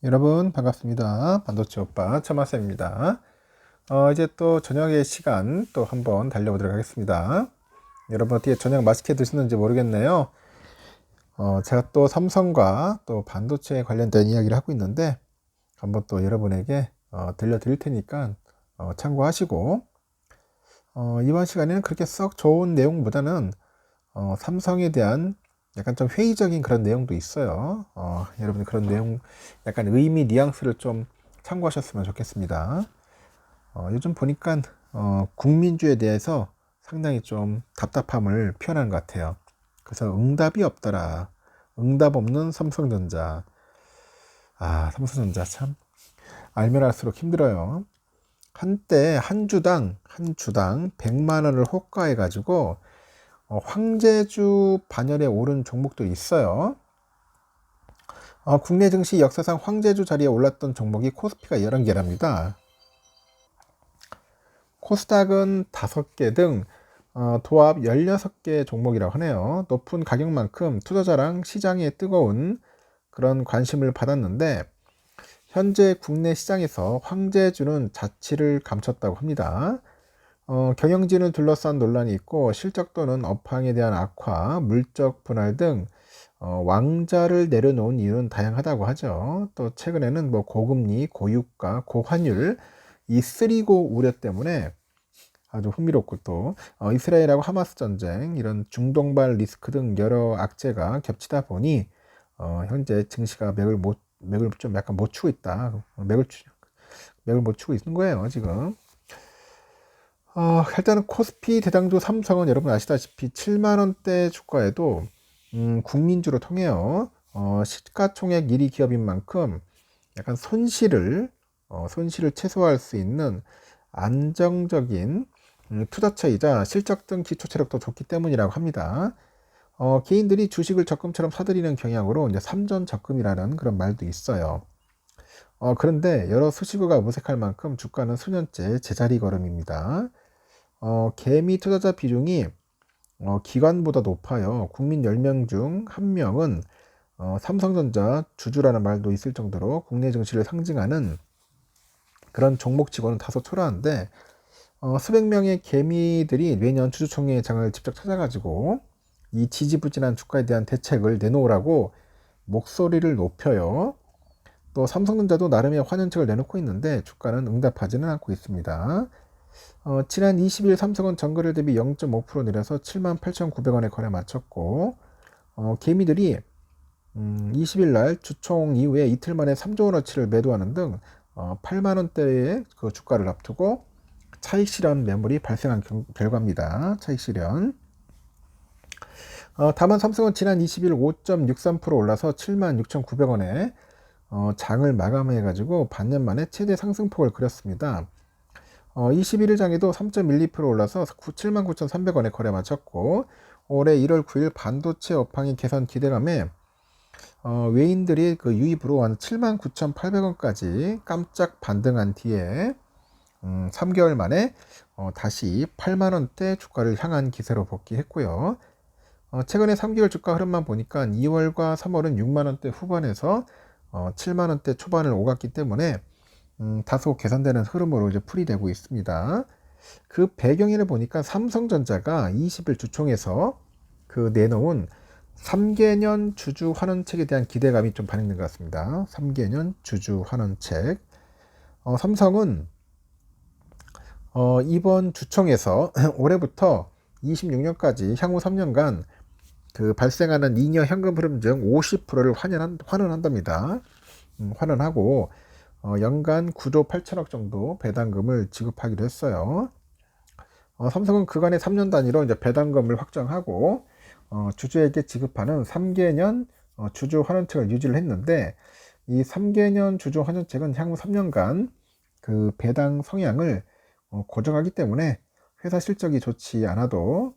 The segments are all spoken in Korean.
여러분 반갑습니다. 반도체 오빠 천마쌤입니다. 이제 또 저녁의 시간 또 한번 달려보도록 하겠습니다. 여러분 어떻게 저녁 맛있게 드시는지 모르겠네요. 제가 또 삼성과 또 반도체에 관련된 이야기를 하고 있는데 한번 또 여러분에게 들려드릴 테니까 참고하시고 이번 시간에는 그렇게 썩 좋은 내용보다는 삼성에 대한 약간 좀 회의적인 그런 내용도 있어요. 여러분 그런 내용 약간 의미 뉘앙스를 좀 참고하셨으면 좋겠습니다. 요즘 보니까 국민주에 대해서 상당히 좀 답답함을 표현하는 것 같아요. 그래서 응답이 없더라. 응답 없는 삼성전자. 삼성전자 참 알면 알수록 힘들어요. 한때 한 주당 100만 원을 호가해 가지고 황제주 반열에 오른 종목도 있어요. 국내 증시 역사상 황제주 자리에 올랐던 종목이 코스피가 11개랍니다. 코스닥은 5개 등 도합 16개 종목이라고 하네요. 높은 가격만큼 투자자랑 시장에 뜨거운 그런 관심을 받았는데 현재 국내 시장에서 황제주는 자취를 감췄다고 합니다. 경영진을 둘러싼 논란이 있고 실적 또는 업황에 대한 악화, 물적 분할 등 왕자를 내려놓은 이유는 다양하다고 하죠. 또 최근에는 뭐 고금리, 고유가, 고환율 이 쓰리고 우려 때문에 아주 흥미롭고 또 이스라엘하고 하마스 전쟁 이런 중동발 리스크 등 여러 악재가 겹치다 보니 현재 증시가 맥을 좀 약간 못 추고 있다. 맥을 못 추고 있는 거예요 지금. 일단은 코스피 대장주 삼성은 여러분 아시다시피 7만원대 주가에도 국민주로 통해요. 시가총액 1위 기업인 만큼 약간 손실을 최소화할 수 있는 안정적인 투자처이자 실적 등 기초 체력도 좋기 때문이라고 합니다. 개인들이 주식을 적금처럼 사들이는 경향으로 이제 삼전 적금이라는 그런 말도 있어요. 그런데 여러 수식어가 무색할 만큼 주가는 수년째 제자리 걸음입니다. 개미 투자자 비중이 기관보다 높아요. 국민 10명 중 1명은 삼성전자 주주라는 말도 있을 정도로 국내 증시를 상징하는 그런 종목치고는 다소 초라한데 수백 명의 개미들이 매년 주주총회장을 직접 찾아가지고 이 지지부진한 주가에 대한 대책을 내놓으라고 목소리를 높여요. 또 삼성전자도 나름의 환연책을 내놓고 있는데 주가는 응답하지는 않고 있습니다. 지난 20일 삼성은 전거래 대비 0.5% 내려서 78,900원에 거래 마쳤고 개미들이 20일 날 주총 이후에 이틀 만에 3조 원어치를 매도하는 등 8만 원대의 그 주가를 앞두고 차익 실현 매물이 발생한 결과입니다. 차익 실현. 다만 삼성은 지난 20일 5.63% 올라서 76,900원에 장을 마감해 가지고 반년 만에 최대 상승폭을 그렸습니다. 21일 장에도 3.12% 올라서 79,300원에 거래 마쳤고 올해 1월 9일 반도체 업황의 개선 기대감에 외인들이 그 유입으로 한 79,800원까지 깜짝 반등한 뒤에 3개월 만에 다시 8만원대 주가를 향한 기세로 복귀했고요. 최근에 3개월 주가 흐름만 보니까 2월과 3월은 6만원대 후반에서 7만원대 초반을 오갔기 때문에 다소 개선되는 흐름으로 이제 풀이되고 있습니다. 그 배경에는 보니까 삼성전자가 20일 주총에서 그 내놓은 3개년 주주 환원책에 대한 기대감이 좀 반영된 것 같습니다. 3개년 주주 환원책. 삼성은 이번 주총에서 올해부터 26년까지 향후 3년간 그 발생하는 잉여 현금 흐름 중 50%를 환원한답니다. 환원하고 연간 9조 8천억 정도 배당금을 지급하기로 했어요. 삼성은 그간의 3년 단위로 이제 배당금을 확정하고 주주에게 지급하는 3개년 주주 환원책을 유지를 했는데 이 3개년 주주 환원책은 향후 3년간 그 배당 성향을 고정하기 때문에 회사 실적이 좋지 않아도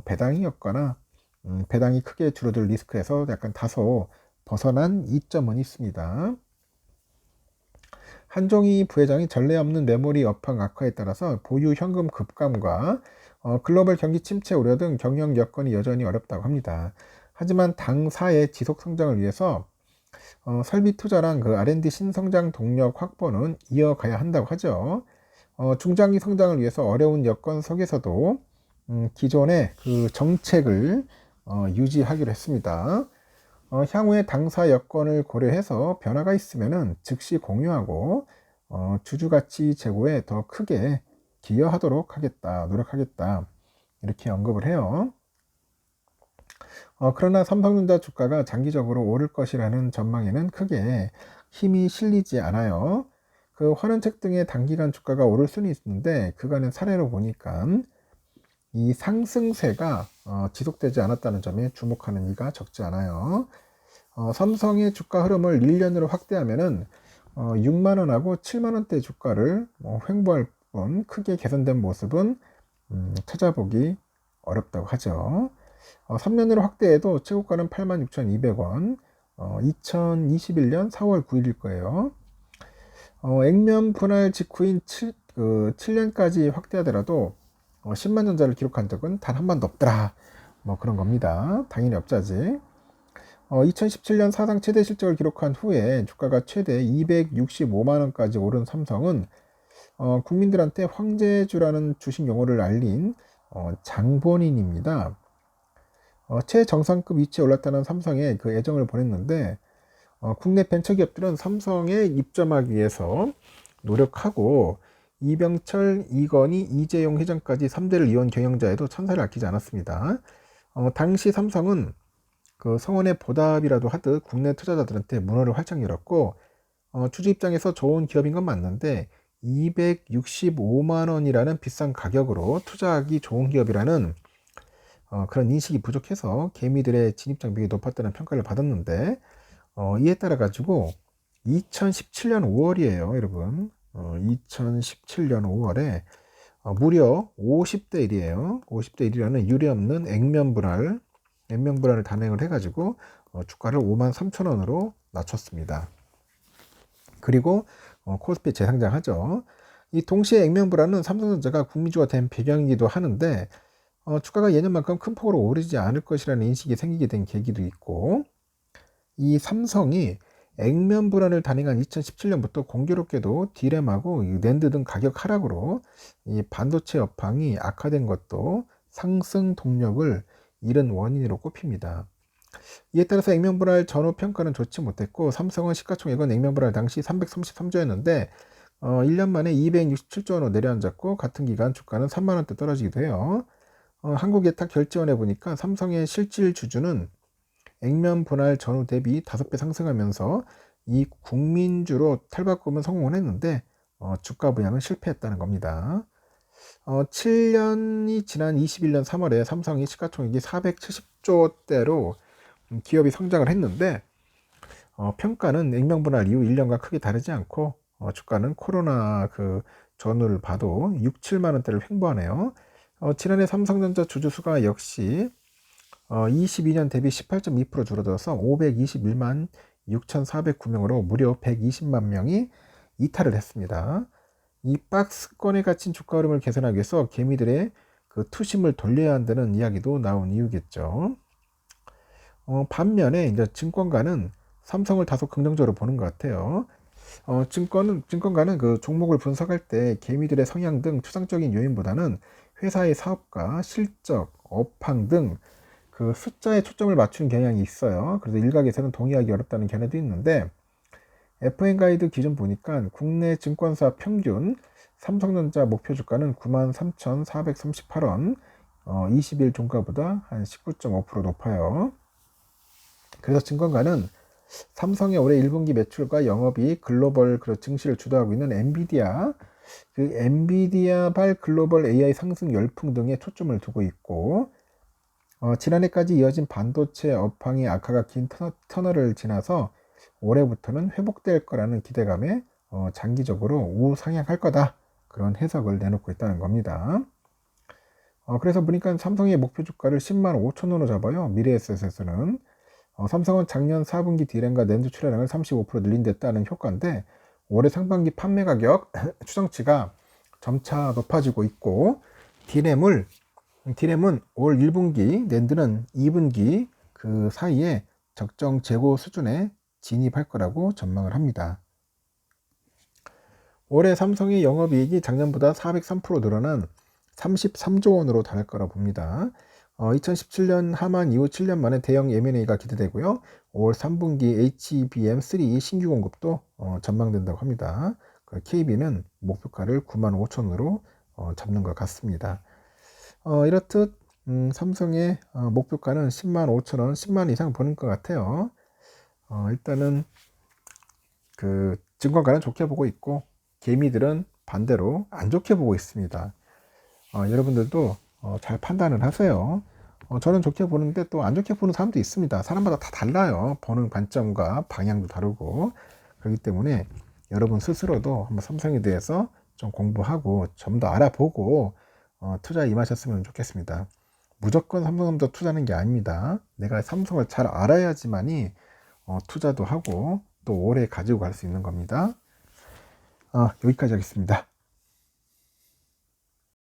배당이 없거나 배당이 크게 줄어들 리스크에서 약간 다소 벗어난 이점은 있습니다. 한종희 부회장이 전례 없는 메모리 업황 악화에 따라서 보유 현금 급감과 글로벌 경기 침체 우려 등 경영 여건이 여전히 어렵다고 합니다. 하지만 당사의 지속 성장을 위해서 설비 투자랑 그 R&D 신성장 동력 확보는 이어가야 한다고 하죠. 중장기 성장을 위해서 어려운 여건 속에서도 기존의 그 정책을 유지하기로 했습니다. 향후에 당사 여건을 고려해서 변화가 있으면은 즉시 공유하고 주주가치 제고에 더 크게 기여하도록 하겠다, 노력하겠다 이렇게 언급을 해요. 그러나 삼성전자 주가가 장기적으로 오를 것이라는 전망에는 크게 힘이 실리지 않아요. 그 환원책 등의 단기간 주가가 오를 수는 있는데 그간의 사례로 보니까 이 상승세가 지속되지 않았다는 점에 주목하는 이가 적지 않아요. 삼성의 주가 흐름을 1년으로 확대하면은 6만원하고 7만원대 주가를 횡보할 뿐 크게 개선된 모습은 찾아보기 어렵다고 하죠. 3년으로 확대해도 최고가는 86,200원, 2021년 4월 9일일 거예요. 액면 분할 직후인 7년까지 확대하더라도 10만 전자를 기록한 적은 단 한 번도 없더라. 뭐 그런 겁니다. 당연히 없자지. 2017년 사상 최대 실적을 기록한 후에 주가가 최대 265만원까지 오른 삼성은 국민들한테 황제주라는 주식 용어를 알린 장본인입니다. 최정상급 위치에 올랐다는 삼성에 그 애정을 보냈는데 국내 벤처기업들은 삼성에 입점하기 위해서 노력하고 이병철, 이건희, 이재용 회장까지 3대를 이룬 경영자에도 천사를 아끼지 않았습니다. 당시 삼성은 그 성원의 보답이라도 하듯 국내 투자자들한테 문호를 활짝 열었고 주주 입장에서 좋은 기업인 건 맞는데 265만 원이라는 비싼 가격으로 투자하기 좋은 기업이라는 그런 인식이 부족해서 개미들의 진입 장벽이 높았다는 평가를 받았는데 이에 따라 가지고 2017년 5월이에요 여러분. 2017년 5월에 무려 50대 1이에요 50대 1이라는 유례없는 액면분할을 단행을 해가지고 주가를 53,000원으로 낮췄습니다. 그리고 코스피 재상장하죠. 이 동시에 액면분할은 삼성전자가 국민주가 된 배경이기도 하는데 주가가 예년만큼 큰 폭으로 오르지 않을 것이라는 인식이 생기게 된 계기도 있고 이 삼성이 액면 불안을 단행한 2017년부터 공교롭게도 디램하고 낸드 등 가격 하락으로 이 반도체 업황이 악화된 것도 상승 동력을 잃은 원인으로 꼽힙니다. 이에 따라서 액면 불안 전후 평가는 좋지 못했고 삼성은 시가총액은 액면 불안 당시 333조였는데 1년 만에 267조원으로 내려앉았고 같은 기간 주가는 3만원대 떨어지기도 해요. 한국예탁 결제원에 보니까 삼성의 실질 주주는 액면 분할 전후 대비 5배 상승하면서 이 국민주로 탈바꿈은 성공을 했는데 주가 부양은 실패했다는 겁니다. 7년이 지난 21년 3월에 삼성이 시가총액이 470조대로 기업이 성장을 했는데 평가는 액면 분할 이후 1년과 크게 다르지 않고 주가는 코로나 그 전후를 봐도 6, 7만 원대를 횡보하네요. 지난해 삼성전자 주주수가 역시 22년 대비 18.2% 줄어들어서 521만 6,409명으로 무려 120만 명이 이탈을 했습니다. 이 박스권에 갇힌 주가 흐름을 개선하기 위해서 개미들의 그 투심을 돌려야 한다는 이야기도 나온 이유겠죠. 반면에 이제 증권가는 삼성을 다소 긍정적으로 보는 것 같아요. 증권가는 그 종목을 분석할 때 개미들의 성향 등 추상적인 요인보다는 회사의 사업과 실적, 업황 등 그 숫자에 초점을 맞추는 경향이 있어요. 그래서 일각에서는 동의하기 어렵다는 견해도 있는데 FN 가이드 기준 보니까 국내 증권사 평균 삼성전자 목표 주가는 93,438원 20일 종가보다 한 19.5% 높아요. 그래서 증권가는 삼성의 올해 1분기 매출과 영업이익, 글로벌 증시를 주도하고 있는 엔비디아, 그 엔비디아발 글로벌 AI 상승 열풍 등에 초점을 두고 있고 지난해까지 이어진 반도체 업황의 악화가 긴 터널을 지나서 올해부터는 회복될 거라는 기대감에 장기적으로 우상향할 거다 그런 해석을 내놓고 있다는 겁니다. 그래서 보니까 삼성의 목표 주가를 10만 5천원으로 잡아요. 미래에셋에서는 삼성은 작년 4분기 디램과 낸드 출하량을 35% 늘린 데 따른 효과인데 올해 상반기 판매 가격 추정치가 점차 높아지고 있고 디램은 올 1분기, 낸드는 2분기 그 사이에 적정 재고 수준에 진입할 거라고 전망을 합니다. 올해 삼성의 영업이익이 작년보다 403% 늘어난 33조 원으로 달할 거라 봅니다. 2017년 하만 이후 7년 만에 대형 M&A가 기대되고요. 5월 3분기 HBM3 신규 공급도 전망된다고 합니다. KB는 목표가를 95,000원으로 잡는 것 같습니다. 이렇듯 삼성의 목표가는 105,000원, 10만 이상 보는 것 같아요. 일단은 그 증권가는 좋게 보고 있고 개미들은 반대로 안 좋게 보고 있습니다. 여러분들도 잘 판단을 하세요. 저는 좋게 보는데 또 안 좋게 보는 사람도 있습니다. 사람마다 다 달라요. 보는 관점과 방향도 다르고. 그렇기 때문에 여러분 스스로도 한번 삼성에 대해서 좀 공부하고 좀 더 알아보고 투자에 임하셨으면 좋겠습니다. 무조건 삼성전자 투자하는 게 아닙니다. 내가 삼성을 잘 알아야지만이 투자도 하고 또 오래 가지고 갈 수 있는 겁니다. 여기까지 하겠습니다.